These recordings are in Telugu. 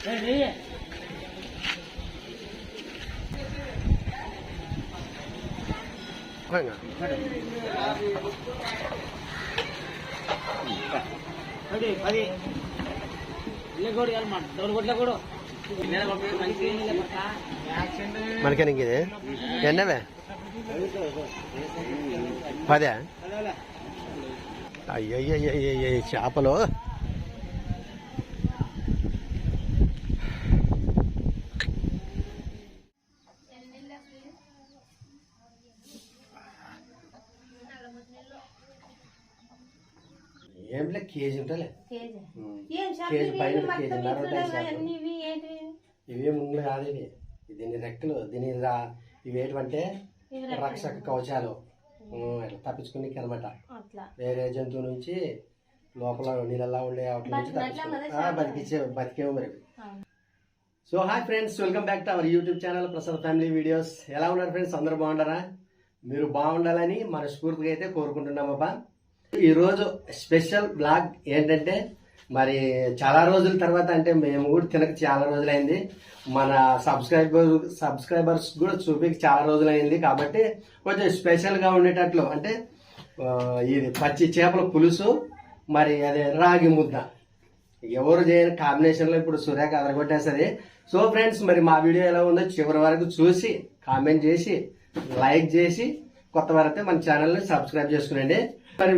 మనకి ఇది ఎన్నవే 10 అయ్యయ్యయ్యయ్య చేపలు ఏంలే కేజీ ఉంటాలే కేజీ పైన ఇవే ముందు కాదు ఇవి దీని రెక్కలు దీని ఇవి ఏంటంటే రక్షక కవచాలు తప్పించుకునేకి అనమాట వేరే జంతువు నుంచి లోపల నీళ్ళలా ఉండే వాటి నుంచి బతికేమో మరి. So hi friends, welcome back to our YouTube channel Prasad family videos. ఎలా ఉన్నారు ఫ్రెండ్స్? అందరూ బాగుంటారా? మీరు బాగుండాలని మనస్ఫూర్తిగా అయితే కోరుకుంటున్నామబ్బా. ఈరోజు స్పెషల్ బ్లాగ్ ఏంటంటే, చాలా రోజుల తర్వాత, అంటే మేము కూడా తినక చాలా రోజులైంది, మన సబ్స్క్రైబర్స్ కూడా చూపికి చాలా రోజులైంది కాబట్టి కొంచెం స్పెషల్గా ఉండేటట్లు, అంటే ఇది పచ్చి చేపల పులుసు, అదే రాగి ముద్ద. ఎవరు చేయని కాంబినేషన్లో ఇప్పుడు సూర్యకి అదరగొట్టేస్తుంది. సో ఫ్రెండ్స్, మా వీడియో ఎలా ఉందో చివరి వరకు చూసి కామెంట్ చేసి లైక్ చేసి కొత్త వారైతే మన ఛానల్ని సబ్స్క్రైబ్ చేసుకునండి.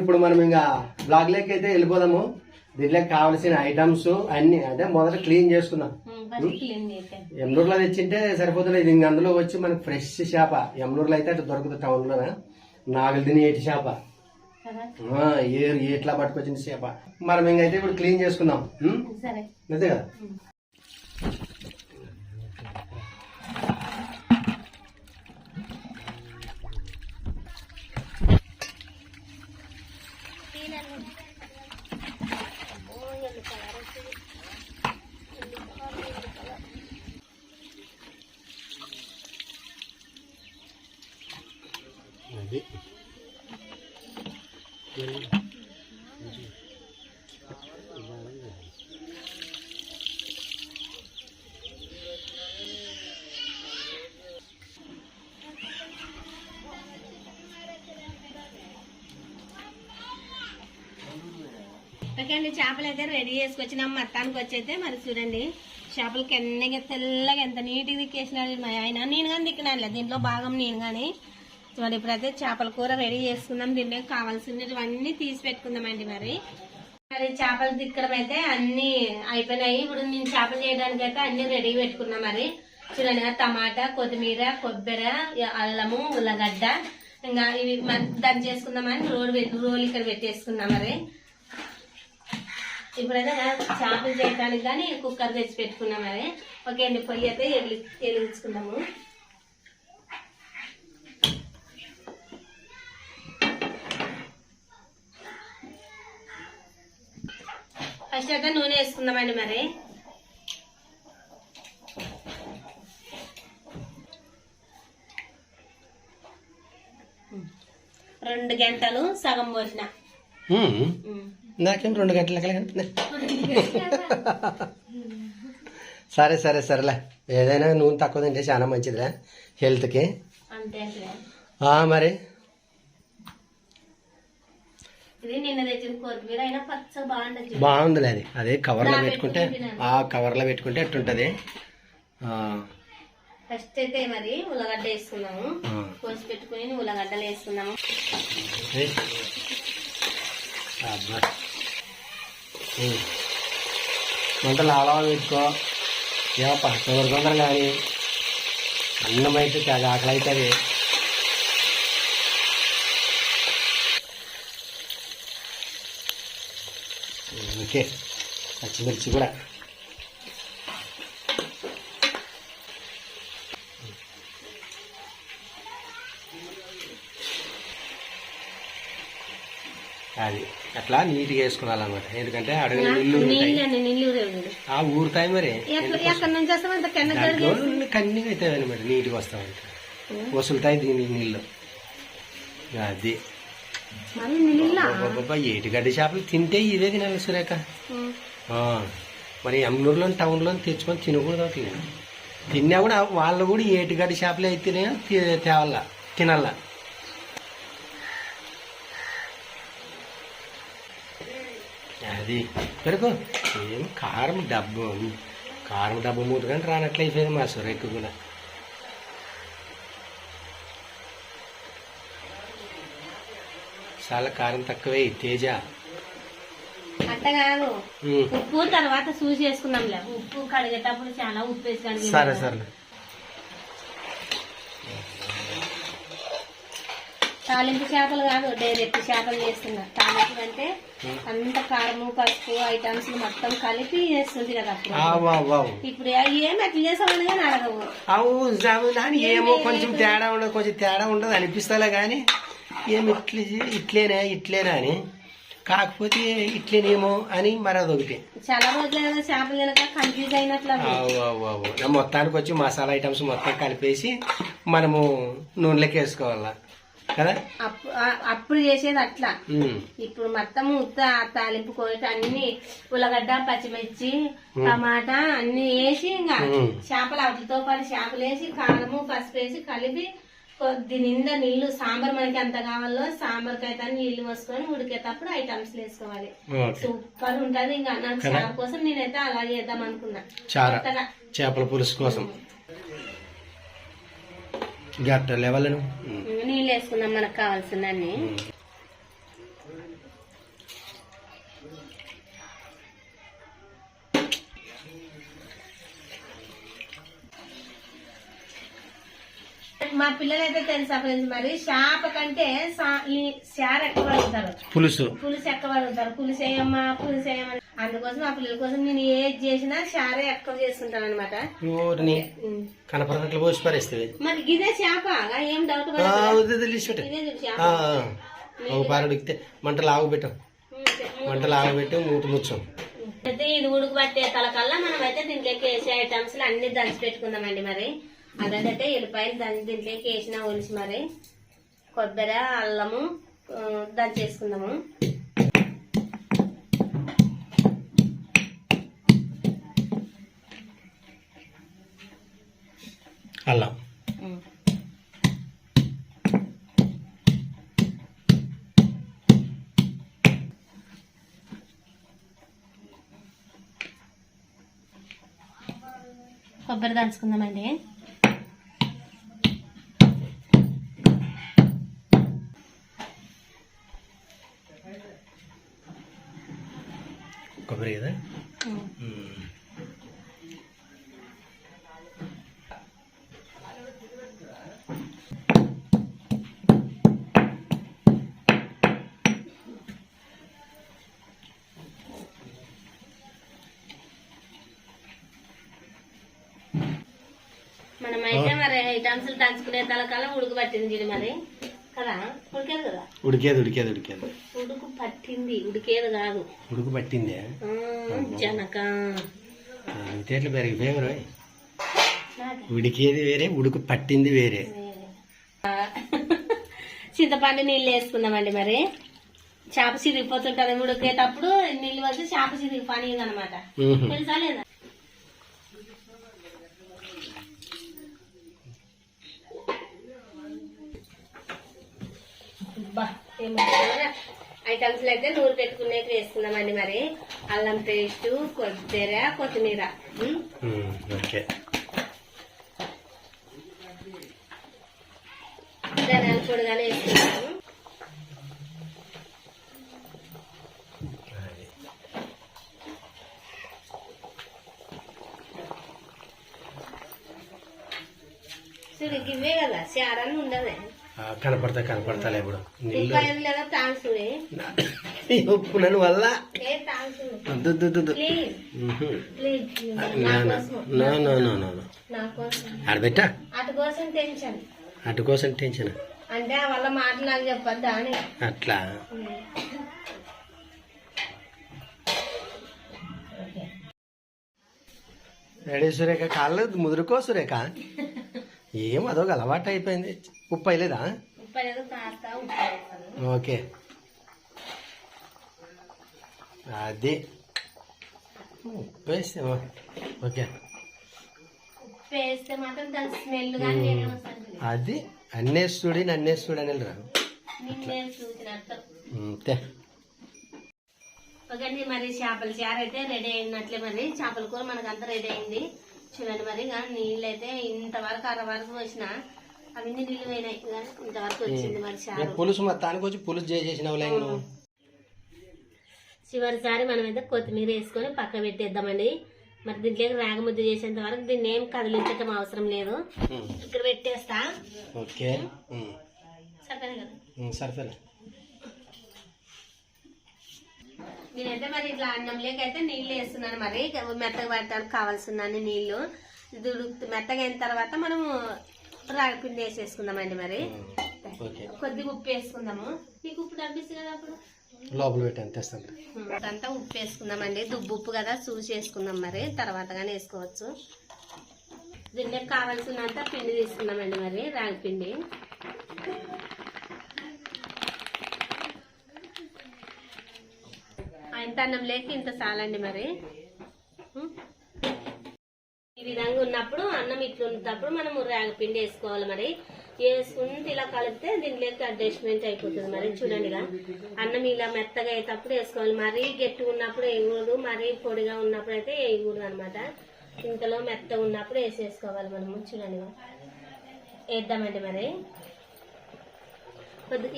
ఇప్పుడు మనం ఇంకా బ్లాగ్ లెక్క అయితే వెళ్ళిపోదాము. దీంట్లో కావాల్సిన ఐటమ్స్ అన్ని అంటే మొదట క్లీన్ చేసుకుందాం. ఎమ్నూరులో తెచ్చింటే సరిపోతుంది. ఇది ఇంక అందులో వచ్చి మనకి ఫ్రెష్ చేప ఎమ్నూరులో అయితే అటు దొరుకుతుంది. టౌన్లో నాగలు తిని ఏటి చేప ఎట్లా పట్టుకొచ్చిన చేప మనం ఇంకైతే ఇప్పుడు క్లీన్ చేసుకుందాం. అంతే కదా. ఓకే అండి, చేపలు అయితే రెడీ చేసుకొచ్చినాం. మొత్తానికి వచ్చైతే చూడండి, చేపలు కెన్నగా తెల్లగా ఎంత నీట్గా దిక్కేసినాడు మా ఆయన. నేను కానీ దిక్కినానులే దీంట్లో భాగం నేను కానీ. ఇప్పుడైతే చేపల కూర రెడీ చేసుకుందాం. దీంట్లో కావాల్సినవన్నీ తీసి పెట్టుకుందామండి. మరి చేపలు దిక్కడం అయితే అన్ని అయిపోయినాయి. ఇప్పుడు నేను చేపలు చేయడానికి అయితే అన్ని రెడీ పెట్టుకున్నాం. మరి చూడండి, టమాటా, కొత్తిమీర, కొబ్బరి, అల్లము, ఉల్లగడ్డ, ఇంకా ఇవి దంచి చేసుకుందామని రోలు ఇక్కడ పెట్టేసుకున్నాం. మరి ఇప్పుడైతే చేపలు చేయడానికి కానీ కుక్కర్ తెచ్చి పెట్టుకున్నాం. మరి ఓకే అండి, పొయ్యి అయితే వెలిగించుకుందాము. ఫస్ట్ అయితే నూనె వేసుకుందామండి. మరి 2 గంటలు సగం పోసిన. నాకేం 2 గంటల సరే సరే సరేలే. ఏదైనా నూనె తక్కువ తింటే చాలా మంచిదిలే హెల్త్కి. మరి బాగుందిలే. అది అదే కవర్లో పెట్టుకుంటే ఎట్టుంటది. ఫస్ట్ అయితే మరి ఉల్లగడ్డ వేసుకున్నాము. కోసి పెట్టుకుని ఉల్లగడ్డలు వేసుకున్నాము. మంటలు అలా పెట్టుకో. ఏమప్ప తొందర కానీ అన్నం అయితే తెగ ఆకలి అవుతుంది. ఓకే, పచ్చిమిర్చి కూడా అది అట్లా నీట్గా వేసుకోవాలన్నమాట. ఎందుకంటే అడుగు ఊరుతాయి. మరి కన్నీగా అవుతాయి. మరి నీట్గా వస్తామంట, వసులుతాయి దీని నీళ్ళు. అది ఏటి గడ్డి చేపలు తింటే ఇదే తినాలి సురేఖ. మరి అమ్మూరులో టౌన్లో తెచ్చుకొని తినకూడదు అవుతుంది. తిన్నా కూడా వాళ్ళు కూడా ఏటిగడ్డి చేపలు అయితేనే తేవాల తినాల. అది పెరుగు ఏం కారం డబ్బు మూడు కానీ రానట్లయిపోయింది మా సురేఖ కూడా. చాలా కారం తక్కువే తేజ. అట్ట కాదు, ఉప్పు తర్వాత చూసి చేసుకున్నాంలే. ఉప్పు కడిగేటప్పుడు చాలా ఉప్పు వేసి కడిగి. సరే సరే. తాలింపు చేపలు కాదు, డైరెక్ట్ చేపలు చేస్తున్నా. తాలింపు అంటే అంత కారము పసుపు ఐటమ్స్ మొత్తం కలిపి చేస్తుంది కదా. ఇప్పుడు ఏమి అట్లా చేసామని కానీ అడగవు. ఏమో కొంచెం తేడా ఉండదు అనిపిస్తా గానీ ఏమి ఇట్లేనా అని. కాకపోతే ఇట్లేనేమో అని మరి అదొకటి. చాలా రోజులు చేపలు తినక కన్ఫ్యూజ్ అయినట్లు. మొత్తానికి వచ్చి మసాలా ఐటమ్స్ మొత్తం కలిపేసి మనము నూనెలోకి వేసుకోవాలా కదా. అప్పుడు చేసేది అట్లా. ఇప్పుడు మొత్తం తాలింపు కోయట అన్ని ఉల్లగడ్డ పచ్చిమిర్చి టమాటా అన్ని వేసి ఇంకా చేపలు వాటితో పాటు చేపలు వేసి కారము పసుపు వేసి కలిపి కొద్ది నిండా నీళ్లు సాంబార్ మనకి ఎంత కావాలో సాంబార్కి అయితే నీళ్లు పోసుకొని ఉడికేటప్పుడు ఐటమ్స్ వేసుకోవాలి. సూపర్ ఉంటది. ఇంకా నాకు చారు కోసం నేనైతే అలా చేద్దాం అనుకున్నా. చేపల పులుసు కోసం గట్ట లెవెల్ నీళ్ళు వేసుకుందాం మనకు కావాల్సిందన్ని. మా పిల్లలు అయితే తెలుసా ఫ్రెండ్స్, మరి చేప కంటే ఈ చారు ఎక్కువ అడుగుతారు, పులుసు ఎక్కువ అడుగుతారు. పులుసు వేయమ్మా అందుకోసం మా పిల్లల కోసం నేను ఏది చేసినా చారే ఎక్కువ చేసుకుంటాను అనమాట. కనపడట్లు పోసి పరిస్థితి. మరి ఇదే చేప ఏం డౌట్ ఉడికితే మంటలు ఆగబెట్టి మూత ముచ్చం. అయితే ఇది ఉడుకు పట్టే తలకల్లా మనం అయితే దీంట్లోకి వేసే ఐటమ్స్ అన్ని దంచి పెట్టుకుందామండి. మరి అదైతే ఎల్లిపాయలు దీంట్లోకి వేసిన ఒలిసి మరి కొబ్బరి అల్లము దంచేసుకుందాము. అల్లం కొబ్బరి దంచుకుందామండి. కొబ్బరి కదా. మనమైతే మరి ఐటమ్స్ దంచుకునే తలకాలం ఉడుకు పట్టింది మరి కదా. ఉడికేది కదా. ఉడికేది ఉడుకు పట్టింది, ఉడికేది కాదు. ఉడుకు పట్టిందే జనక పెరిగిపోయారు. ఉడికేది వేరే, ఉడుకు పట్టింది వేరే. చింతపండు నీళ్ళు వేసుకుందామండి. మరి చేప చిరిగిపోతుంటది ఉడికేటప్పుడు నీళ్ళు వచ్చి చేప చిరిగి పని అనమాట. తెలుసా లేదా? ఐటమ్స్ అయితే నూనె పెట్టుకునే వేసుకుందామండి. మరి అల్లం పేస్ట్, కొబ్బరి, కొత్తిమీర, ధనియాల పొడి కానీ వేసుకున్నాము. చూడు ఇవే కదా చారాన్ని ఉండదు. కనపడతాలే ఇప్పుడు ఉప్పు నన్ను వల్ల ఆడబెట్టా అటు కోసం టెన్షన్ అంటే వాళ్ళ మాటలు నాకు చెప్పొద్దా అని అట్లా. రెడీ సురేఖ కాళ్ళు ముదురుకో సురేఖ. ఏం అదొక అలవాటు అయిపోయింది. ఉప్పు అయ్యలేదా? ఓకే అది వేస్తే ఓకే. ఉప్పు వేస్తే మాత్రం దాని స్మెల్ కానీ వేరే వస్తుంది. అది అన్నేస్తుడి నన్నేస్తుడి అని రాదు. నిన్నే చూసినట్టు. అంతే. ఓకే అండి, మరి చేపల చారు అయితే రెడీ అయినట్లే. మరి చేపల కూర మనకు అంతా రెడీ అయింది. చూడండి మరి నీళ్ళు అయితే ఇంతవరకు వరకు వచ్చిన అవన్నీ నీళ్ళు పోయినాయి కానీ ఇంతవరకు వచ్చింది మరి చారు. పులుసు మొత్తానికి వచ్చి పులుసు చేసేసినావు. చివరిసారి మనం అయితే కొత్తిమీర వేసుకొని పక్క పెట్టేద్దామండి. మరి దీంట్లోకి రాగముద్ద చేసేంత వరకు దీన్ని ఏం కదిలించటం అవసరం లేదు. ఇక్కడ పెట్టేస్తా. ఓకే, సరిపోయింది కదా? సరిపోలే. నేనైతే మరి ఇట్లా అన్నంలోకి అయితే నీళ్లు వేస్తున్నాను. మరి మెత్తగా పట్టడానికి కావాల్సిన నీళ్లు ఇది మెత్తగా అయిన తర్వాత మనము రాగిపిండి వేసేసుకుందామండి. మరి కొద్దిగా ఉప్పు వేసుకుందాము. నీకు ఉప్పు తగ్గిస్తుంది కదా అప్పుడు లోపల పెట్టాను తెస్తాను. అంతా ఉప్పు వేసుకుందామండి. దుబ్బు ఉప్పు కదా చూసి వేసుకుందాం. మరి తర్వాత కానీ వేసుకోవచ్చు. దీనికి కావాల్సినంత పిండి తీసుకుందామండి. మరి రాగి పిండి ఇంత అన్నం లేక ఇంత చాలండి. మరి ఈ విధంగా ఉన్నప్పుడు అన్నం ఇట్లా ఉన్నప్పుడు మనం రాగి పిండి వేసుకోవాలి. మరి వేసుకుంటే ఇలా కలిపితే దీంట్లోకి అడ్జస్ట్మెంట్ అయిపోతుంది. మరి చూడండి ఇలా అన్నం ఇలా మెత్తగా అయ్యేటప్పుడు వేసుకోవాలి. మరీ గట్టిగా ఉన్నప్పుడు వేయకూడదు, మరీ పొడిగా ఉన్నప్పుడు అయితే వేయకూడదు అనమాట. ఇంతలో మెత్తగా ఉన్నప్పుడు వేసేసుకోవాలి. మనము చూడండి వేద్దామండి. మరి కొద్దిగా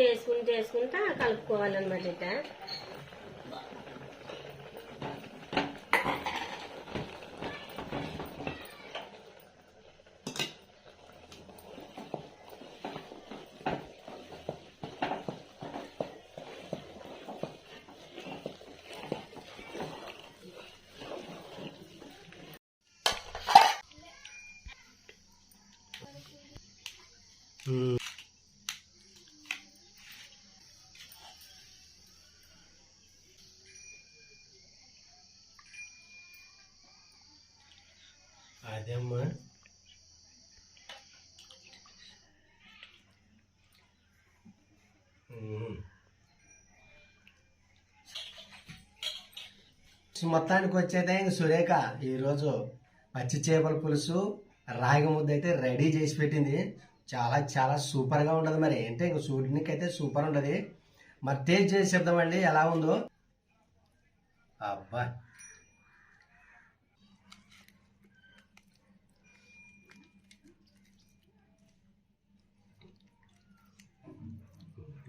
వేసుకుంటా కలుపుకోవాలన్నమాట. ఇట్లా అదేమ్మా మొత్తానికి వచ్చేదే ఇంక సురేఖ ఈరోజు పచ్చి చేపల పులుసు రాగి ముద్ద అయితే రెడీ చేసి పెట్టింది. చాలా చాలా సూపర్గా ఉండదు. మరి అంటే ఇంక చూడడానికి అయితే సూపర్ ఉండదు. మరి టేస్ట్ చేసి చెప్దామండి ఎలా ఉందో. అబ్బా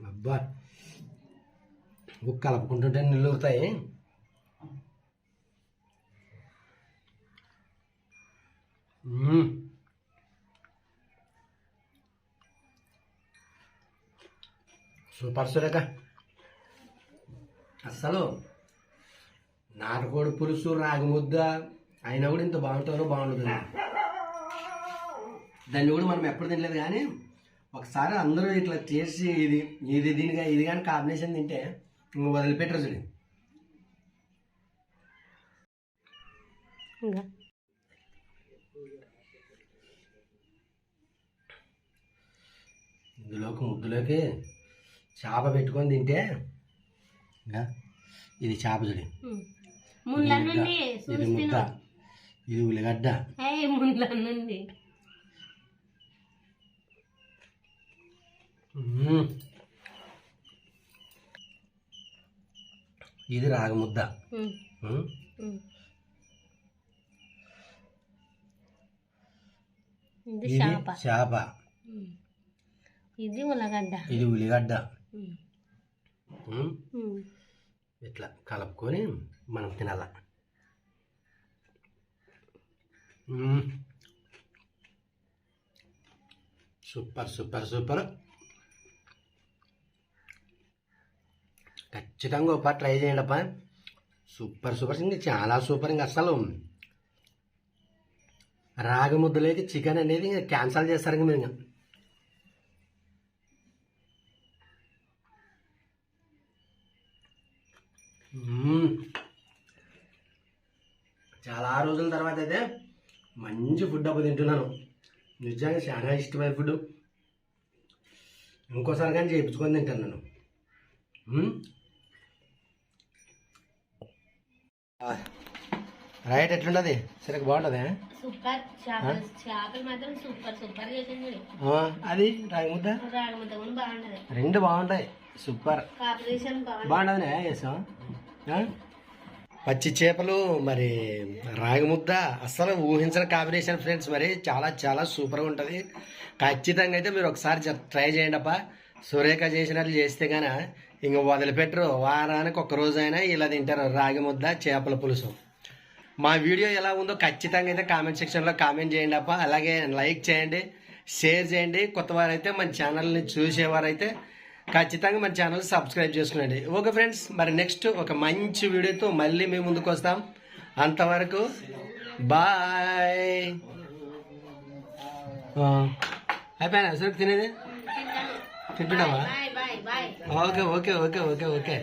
అబ్బా కలుపుకుంటుంటే నీళ్ళు ఊరుతాయి. సూపర్ సురేఖ. అసలు నాటుకోడి పులుసు రాగి ముద్ద అయినా కూడా ఇంత బాగుంటుంది. దాన్ని కూడా మనం ఎప్పుడు తినలేదు కానీ ఒకసారి అందరూ ఇట్లా చేసి ఇది కానీ కాంబినేషన్ తింటే ఇంక వదిలిపెట్టరు చూడండి. ముద్దులోకి చేప పెట్టుకొని తింటే ఇది చేప చూడి, ఇది ముద్ద, ఇది ఉల్లిగడ్డ, ఇది రాగి ముద్ద, ఇది చేప, ఇది ఉల్లగడ్డ, ఇది ఉల్లిగడ్డ. ఇట్లా కలుపుకొని మనం తినాల. Super super super. ఖచ్చితంగా ఒక ట్రై చేయండి అప్ప. సూపర్ సూపర్, ఇంకా చాలా సూపర్. ఇంకా అసలు రాగి ముద్దలోకి చికెన్ అనేది ఇంకా క్యాన్సల్ చేస్తారు. ఇంకా మీరు చాలా రోజుల తర్వాత అయితే మంచి ఫుడ్ అప్పుడు తింటున్నాను. నిజంగా చాలా ఇష్టమైన ఫుడ్. ఇంకోసారి కానీ చేయించుకొని తింటాను నేను. రైట్ ఎట్లున్నది సరే బాగుంటది సూపర్ చేపలు మాత్రం సూపర్ సూపర్ చేసింది. అది రాగి ముద్ద రాగముద్ద కూడా బాగుంటది. రెండు బాగుంటాయి సూపర్ కాంబినేషన్ బాగుంటుంది వేసాం. పచ్చి చేపలు మరి రాగి ముద్ద అస్సలు ఊహించిన కాంబినేషన్ ఫ్రెండ్స్. మరి చాలా చాలా సూపర్గా ఉంటుంది. ఖచ్చితంగా అయితే మీరు ఒకసారి ట్రై చేయండి అప్ప. సురేఖ చేసినట్లు చేస్తే గాన ఇంక వదిలిపెట్టరు. వారానికి ఒక్క రోజైనా ఇలా తింటారు రాగి ముద్ద చేపల పులుసు. మా వీడియో ఎలా ఉందో ఖచ్చితంగా అయితే కామెంట్ సెక్షన్లో కామెంట్ చేయండి అప్ప. అలాగే లైక్ చేయండి, షేర్ చేయండి. కొత్త వారైతే మన ఛానల్ని చూసేవారైతే ఖచ్చితంగా మన ఛానల్ సబ్స్క్రైబ్ చేసుకునండి. ఓకే ఫ్రెండ్స్, మరి నెక్స్ట్ ఒక మంచి వీడియోతో మళ్ళీ మేము ముందుకు వస్తాం. అంతవరకు బాయ్. అయిపోయినా సరే తినేది తింటున్నావా? Okay okay okay okay okay.